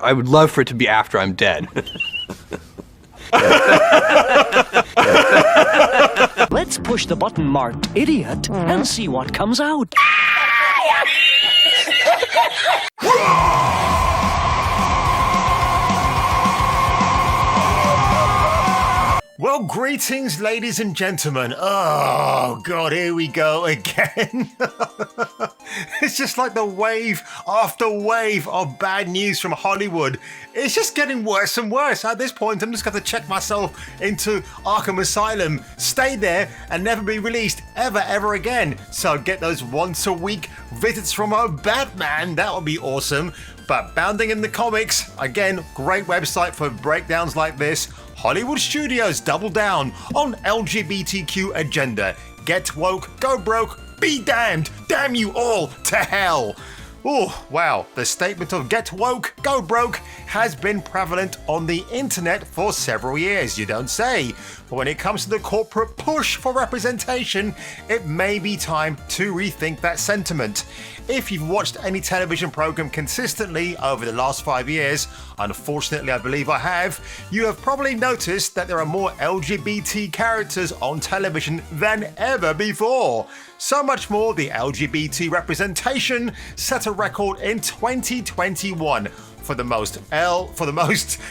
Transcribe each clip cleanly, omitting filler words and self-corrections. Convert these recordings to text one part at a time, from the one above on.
I would love for it to be after I'm dead. Let's push the button marked idiot and see what comes out. Well, greetings, ladies and gentlemen. Oh, God, here we go again. It's just like the wave after wave of bad news from Hollywood. It's just getting worse and worse. At this point, I'm just going to check myself into Arkham Asylum, stay there, and never be released ever again. So get those once-a-week visits from our Batman. That would be awesome. But Bounding in the Comics, again, great website for breakdowns like this. Hollywood Studios double down on LGBTQ agenda. Get woke, go broke, be damned, damn you all to hell. Oh, wow, the statement of get woke, go broke has been prevalent on the internet for several years, you don't say. But when it comes to the corporate push for representation, it may be time to rethink that sentiment. If you've watched any television program consistently over the last 5 years, unfortunately I believe I have, you have probably noticed that there are more LGBT characters on television than ever before. So much more, the LGBT representation set a record in 2021 for the most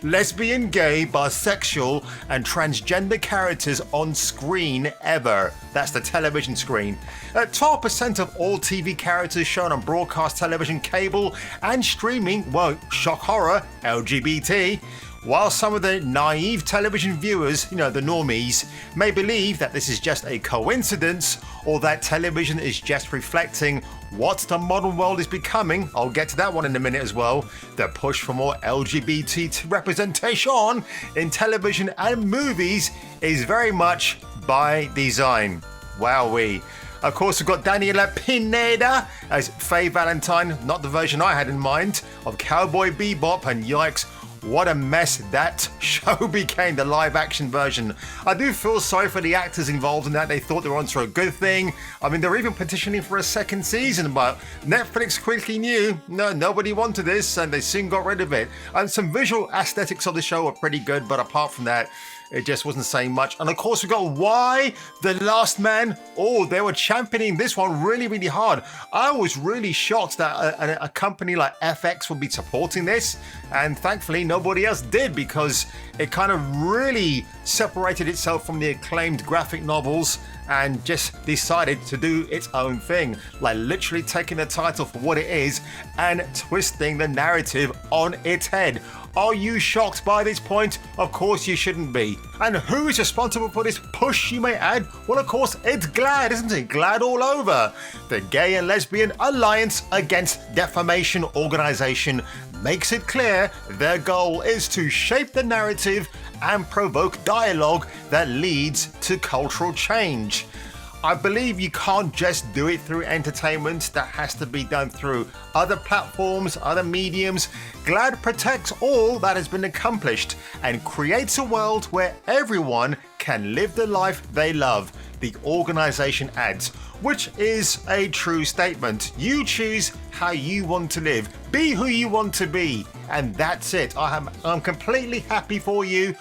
lesbian, gay, bisexual, and transgender characters on screen ever. That's the television screen. 12% of all TV characters shown on broadcast television, cable, and streaming were, shock horror, LGBT. While some of the naive television viewers, the normies, may believe that this is just a coincidence or that television is just reflecting what the modern world is becoming, I'll get to that one in a minute as well, the push for more LGBT representation in television and movies is very much by design. Wowee. Of course, we've got Daniella Pineda as Faye Valentine, not the version I had in mind, of Cowboy Bebop, and yikes, what a mess that show became, the live action version. I do feel sorry for the actors involved in that. They thought they were onto a good thing. I mean, they're even petitioning for a second season, but Netflix quickly knew, no, nobody wanted this, and they soon got rid of it. And some visual aesthetics of the show are pretty good, but apart from that, it just wasn't saying much. And of course, we got Why the Last Man. Oh, they were championing this one really hard. I was really shocked that a company like FX would be supporting this. And thankfully, nobody else did, because it kind of really separated itself from the acclaimed graphic novels and just decided to do its own thing. Like literally taking the title for what it is and twisting the narrative on its head. Are you shocked by this point? Of course you shouldn't be. And who is responsible for this push, you may add? Well, of course, it's GLAAD, isn't it? GLAAD all over. The Gay and Lesbian Alliance Against Defamation organization makes it clear their goal is to shape the narrative and provoke dialogue that leads to cultural change. I believe you can't just do it through entertainment. That has to be done through other platforms, other mediums. GLAAD protects all that has been accomplished and creates a world where everyone can live the life they love, the organization adds, which is a true statement. You choose how you want to live. Be who you want to be. And that's it. I'm completely happy for you.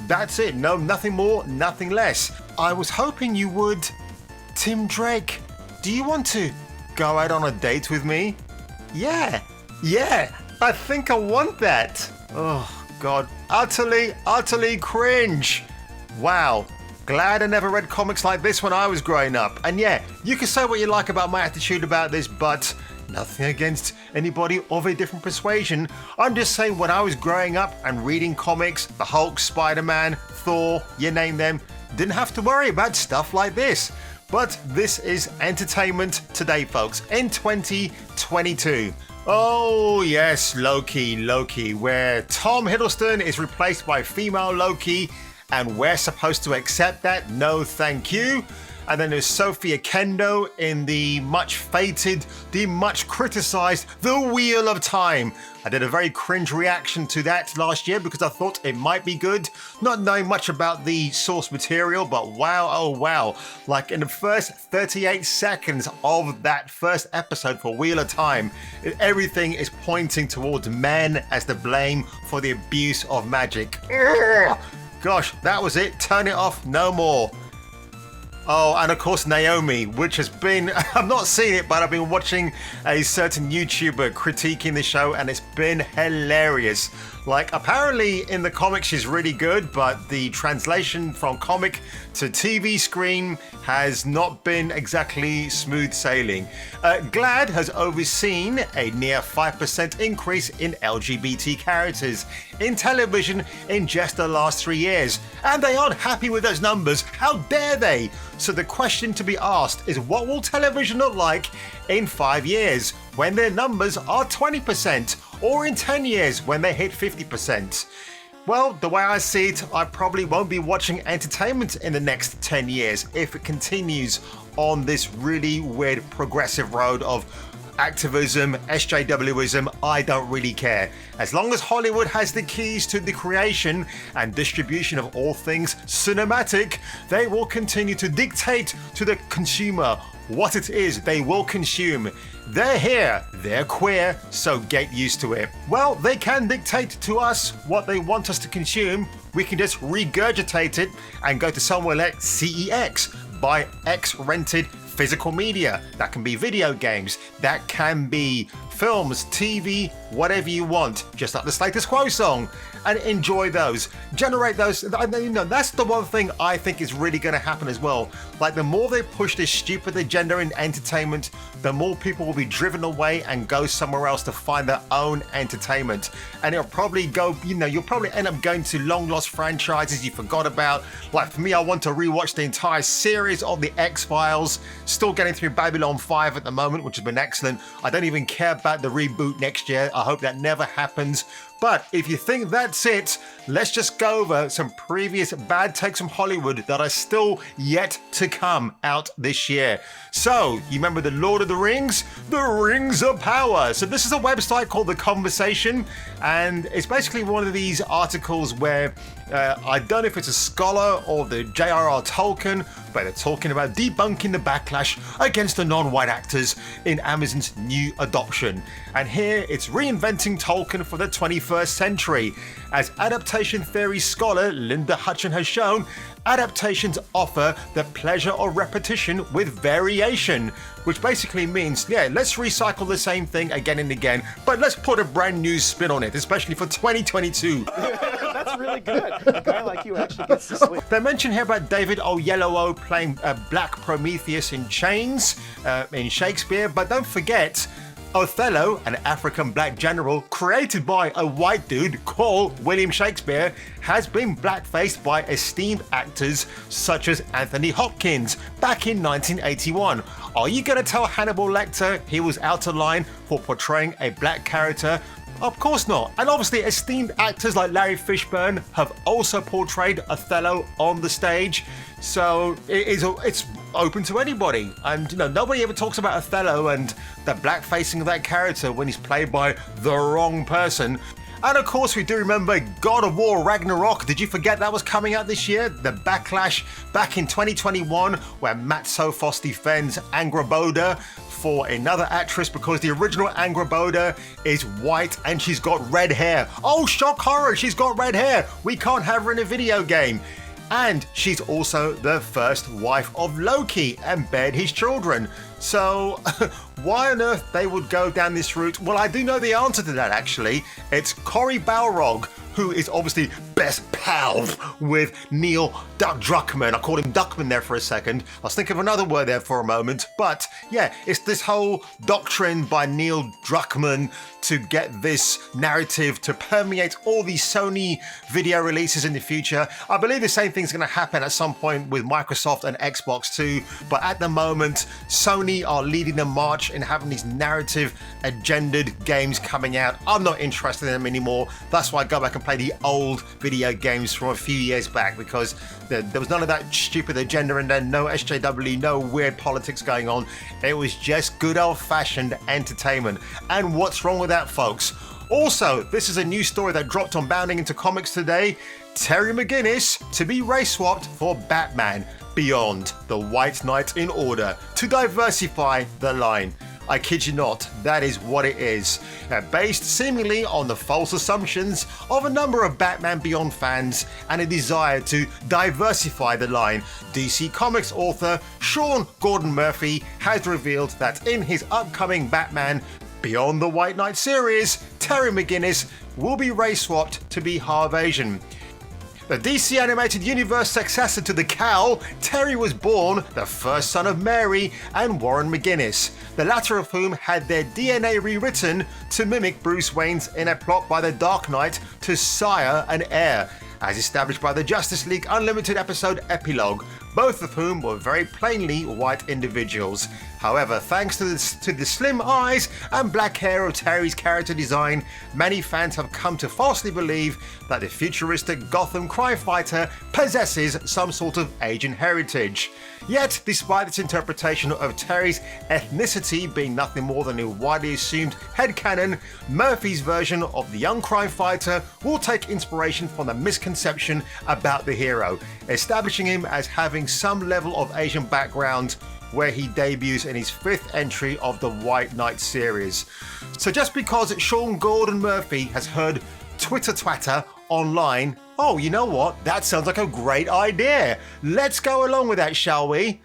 That's it. No, nothing more, nothing less. I was hoping you would. Tim Drake, do you want to go out on a date with me? Yeah, I think I want that. Oh, God. Utterly cringe. Wow. Glad I never read comics like this when I was growing up. And yeah, you can say what you like about my attitude about this, but nothing against anybody of a different persuasion. I'm just saying, when I was growing up and reading comics, the Hulk, Spider-Man, Thor, you name them, didn't have to worry about stuff like this. But this is entertainment today, folks, in 2022. Oh yes, Loki, where Tom Hiddleston is replaced by female Loki, and we're supposed to accept that? No, thank you. And then there's Sophia Kendo in the much fated, the much criticized The Wheel of Time. I did a very cringe reaction to that last year because I thought it might be good, not knowing much about the source material, but wow, oh wow. Like in the first 38 seconds of that first episode for Wheel of Time, everything is pointing towards men as the blame for the abuse of magic. Ugh! Gosh, that was it. Turn it off, no more. Oh, and of course Naomi, which has been, I've not seen it, but I've been watching a certain YouTuber critiquing the show and it's been hilarious. Like, apparently in the comic she's really good, but the translation from comic to TV screen has not been exactly smooth sailing. GLAAD has overseen a near 5% increase in LGBT characters in television in just the last 3 years, and they aren't happy with those numbers. How dare they? So the question to be asked is, what will television look like in 5 years when their numbers are 20%, or in 10 years when they hit 50%? Well, the way I see it, I probably won't be watching entertainment in the next 10 years if it continues on this really weird progressive road of activism, SJWism. I don't really care. As long as Hollywood has the keys to the creation and distribution of all things cinematic, they will continue to dictate to the consumer what it is they will consume. They're here, they're queer, so get used to it. Well, they can dictate to us what they want us to consume. We can just regurgitate it and go to somewhere like CEX, buy X-rented physical media. That can be video games, that can be films, TV, whatever you want, just like the Status Quo song, and enjoy those. Generate those. You know, that's the one thing I think is really going to happen as well. Like, the more they push this stupid agenda in entertainment, the more people will be driven away and go somewhere else to find their own entertainment. And it'll probably go, you know, you'll probably end up going to long lost franchises you forgot about. Like for me, I want to rewatch the entire series of the X-Files. Still getting through Babylon 5 at the moment, which has been excellent. I don't even care about the reboot next year. I hope that never happens. But if you think that's it, let's just go over some previous bad takes from Hollywood that are still yet to come out this year. So, you remember the Lord of the Rings? The Rings of Power. So this is a website called The Conversation, and it's basically one of these articles where I don't know if it's a scholar or the J.R.R. Tolkien, but they're talking about debunking the backlash against the non-white actors in Amazon's new adoption. And here it's reinventing Tolkien for the 21st century. As adaptation theory scholar Linda Hutchin has shown, adaptations offer the pleasure of repetition with variation, which basically means, yeah, let's recycle the same thing again and again, but let's put a brand new spin on it, especially for 2022. That's really good. A guy like you actually gets to sleep. They mention here about David Oyelowo playing Black Prometheus in Chains in Shakespeare, but don't forget Othello, an African black general created by a white dude called William Shakespeare, has been blackfaced by esteemed actors such as Anthony Hopkins back in 1981. Are you going to tell Hannibal Lecter he was out of line for portraying a black character? Of course not. And obviously esteemed actors like Larry Fishburne have also portrayed Othello on the stage. So it's open to anybody. And you know, nobody ever talks about Othello and the blackfacing of that character when he's played by the wrong person. And of course, we do remember God of War Ragnarok. Did you forget that was coming out this year? The backlash back in 2021, where Matt Sophos defends Angrboda for another actress because the original Angrboda is white and she's got red hair. Oh, shock horror, she's got red hair. We can't have her in a video game. And she's also the first wife of Loki and bared his children. So why on earth they would go down this route? Well, I do know the answer to that, actually. It's Cory Balrog, who is obviously best pals with Neil Druckmann. I called him Duckman there for a second. I was thinking of another word there for a moment. But yeah, it's this whole doctrine by Neil Druckmann to get this narrative to permeate all these Sony video releases in the future. I believe the same thing's going to happen at some point with Microsoft and Xbox too. But at the moment, Sony are leading the march in having these narrative agendaed games coming out. I'm not interested in them anymore. That's why I go back and and play the old video games from a few years back, because there was none of that stupid agenda and then no SJW, no weird politics going on. It was just good old-fashioned entertainment. And what's wrong with that, folks? Also, this is a new story that dropped on Bounding Into Comics today. Terry McGinnis to be race swapped for Batman Beyond the White Knight in order to diversify the line. I kid you not, that is what it is. Based seemingly on the false assumptions of a number of Batman Beyond fans and a desire to diversify the line, DC Comics author Sean Gordon Murphy has revealed that in his upcoming Batman Beyond the White Knight series, Terry McGinnis will be race swapped to be half Asian. The DC Animated Universe successor to the Cowl, Terry was born the first son of Mary and Warren McGinnis, the latter of whom had their DNA rewritten to mimic Bruce Wayne's in a plot by the Dark Knight to sire an heir, as established by the Justice League Unlimited episode Epilogue, both of whom were very plainly white individuals. However, thanks to the slim eyes and black hair of Terry's character design, many fans have come to falsely believe that the futuristic Gotham crime fighter possesses some sort of Asian heritage. Yet, despite this interpretation of Terry's ethnicity being nothing more than a widely assumed headcanon, Murphy's version of the young crime fighter will take inspiration from the misconception about the hero, establishing him as having some level of Asian background, where he debuts in his 5th entry of the White Knight series. So just because Sean Gordon Murphy has heard Twitter twatter online, oh, you know what? That sounds like a great idea. Let's go along with that, shall we?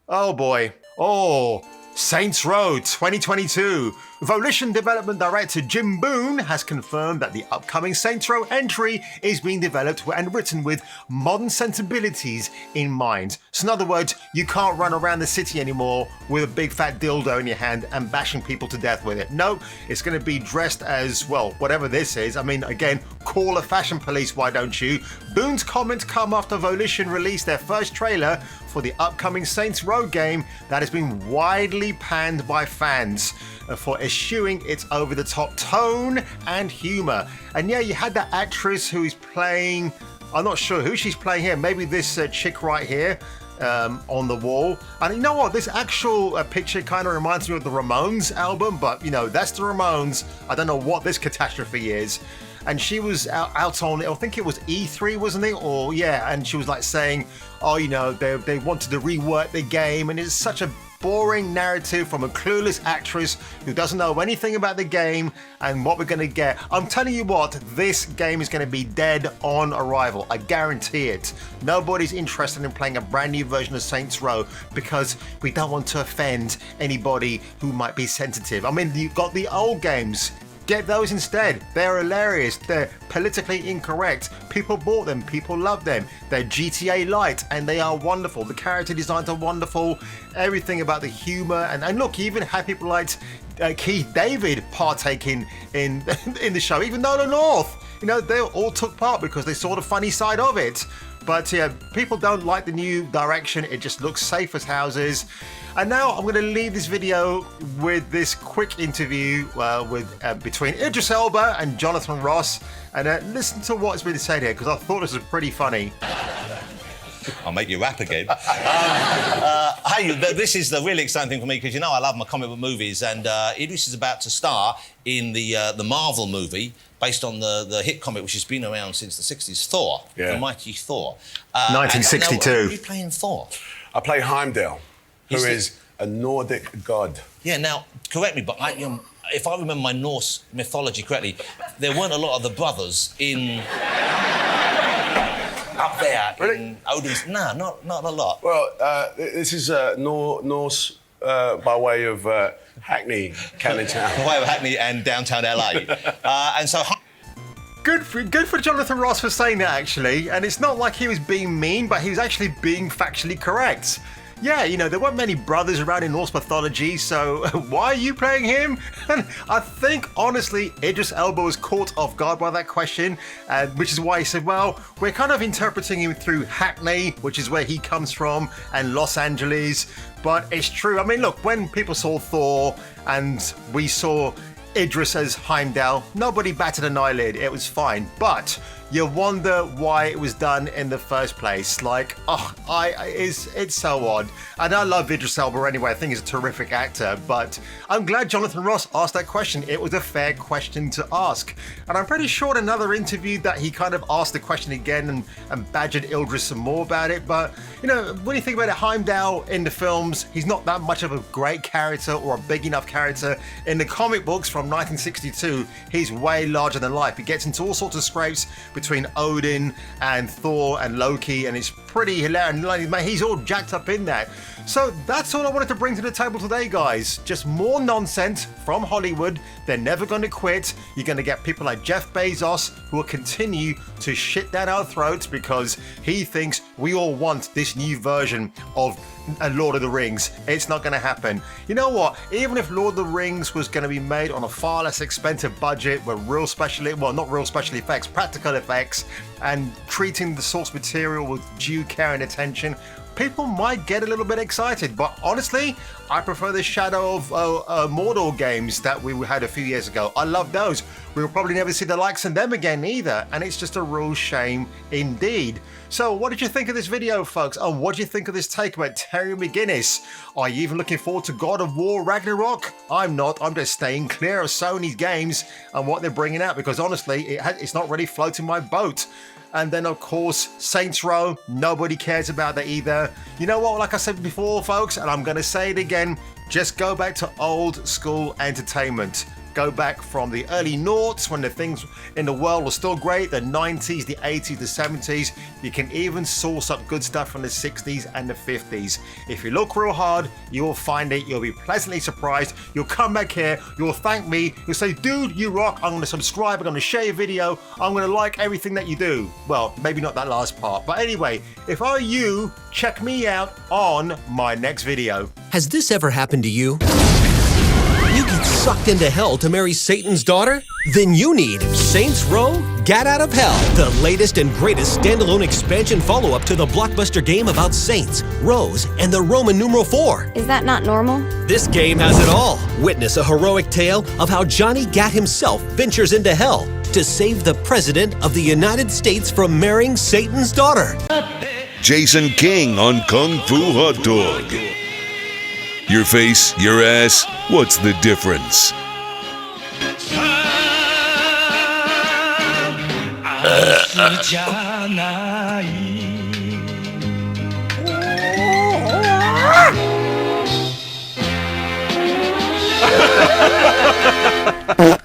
Oh boy. Oh, Saints Row 2022. Volition Development Director Jim Boone has confirmed that the upcoming Saints Row entry is being developed and written with modern sensibilities in mind. So in other words, you can't run around the city anymore with a big fat dildo in your hand and bashing people to death with it. No, it's going to be dressed as, well, whatever this is. I mean, again, call a fashion police, why don't you? Boone's comments come after Volition released their first trailer for the upcoming Saints Row game that has been widely panned by fans for eschewing its over-the-top tone and humor. And yeah, you had that actress who is playing, I'm not sure who she's playing here, maybe this chick right here on the wall. And you know what, this actual picture kind of reminds me of the Ramones album, but you know, that's the Ramones. I don't know what this catastrophe is. And she was out on, I think it was E3, wasn't it? Or yeah, and she was like saying, oh, you know, they wanted to rework the game, and it's such a boring narrative from a clueless actress who doesn't know anything about the game and what we're going to get. I'm telling you what, this game is going to be dead on arrival. I guarantee it. Nobody's interested in playing a brand new version of Saints Row because we don't want to offend anybody who might be sensitive. I mean, you've got the old games. Get those instead. They're hilarious. They're politically incorrect. People bought them. People love them. They're GTA light and they are wonderful. The character designs are wonderful. Everything about the humor. And look, you even had people like Keith David partaking in the show, even though the North, you know, they all took part because they saw the funny side of it. But yeah, people don't like the new direction. It just looks safe as houses. And now I'm going to leave this video with this quick interview between Idris Elba and Jonathan Ross. And listen to what's been said here, because I thought this was pretty funny. I'll make you rap again. Hey, this is the really exciting thing for me, because you know I love my comic book movies, and Idris is about to star in the Marvel movie based on the hit comic which has been around since the 60s, Thor, the mighty Thor. 1962. Now, who are you playing Thor? I play Heimdall, who is a Nordic god. Yeah, now, correct me, but if I remember my Norse mythology correctly, there weren't a lot of the brothers in... up there in Odin's... No, not a lot. Well, this is Norse by way of Hackney, Canning Town. By way of Hackney and downtown LA. And so... Good for Jonathan Ross for saying that, actually. And it's not like he was being mean, but he was actually being factually correct. Yeah, you know, there weren't many brothers around in Norse mythology, so why are you playing him? And I think, honestly, Idris Elba was caught off guard by that question, which is why he said, well, we're kind of interpreting him through Hackney, which is where he comes from, and Los Angeles. But it's true. I mean, look, when people saw Thor and we saw Idris as Heimdall, nobody batted an eyelid. It was fine. But you wonder why it was done in the first place. Like, it's so odd. And I love Idris Elba anyway. I think he's a terrific actor. But I'm glad Jonathan Ross asked that question. It was a fair question to ask. And I'm pretty sure in another interview that he kind of asked the question again and badgered Idris some more about it. But, you know, when you think about it, Heimdall in the films, he's not that much of a great character or a big enough character. In the comic books from 1962, he's way larger than life. He gets into all sorts of scrapes between Odin and Thor and Loki, and it's pretty hilarious. He's all jacked up in that. So that's all I wanted to bring to the table today, guys. Just more nonsense from Hollywood. They're never going to quit. You're going to get people like Jeff Bezos who will continue to shit down our throats because he thinks we all want this new version of Lord of the Rings. It's not going to happen. You know what? Even if Lord of the Rings was going to be made on a far less expensive budget with not real special effects, practical effects, and treating the source material with due care and attention, people might get a little bit excited. But honestly, I prefer the Shadow of Mordor games that we had a few years ago. I love those. We'll probably never see the likes of them again either, and it's just a real shame indeed. So what did you think of this video, folks? And what do you think of this take about Terry McGinnis? Are you even looking forward to God of War Ragnarok? I'm not. I'm just staying clear of Sony's games and what they're bringing out because honestly, it's not really floating my boat. And then, of course, Saints Row, nobody cares about that either. You know what, like I said before, folks, and I'm going to say it again, just go back to old school entertainment. Go back from the early noughts when the things in the world were still great, the 90s, the 80s, the 70s. You can even source up good stuff from the 60s and the 50s. If you look real hard, you will find it. You'll be pleasantly surprised. You'll come back here. You'll thank me. You'll say, dude, you rock. I'm going to subscribe. I'm going to share your video. I'm going to like everything that you do. Well, maybe not that last part. But anyway, if I were you, check me out on my next video. Has this ever happened to you? You get sucked into hell to marry Satan's daughter? Then you need Saints Row Get Out of Hell, the latest and greatest standalone expansion follow-up to the blockbuster game about saints, Rose, and the Roman numeral 4. Is that not normal? This game has it all. Witness a heroic tale of how Johnny Gat himself ventures into hell to save the President of the United States from marrying Satan's daughter. Jason King on Kung Fu Hot Dog. Your face, your ass, what's the difference?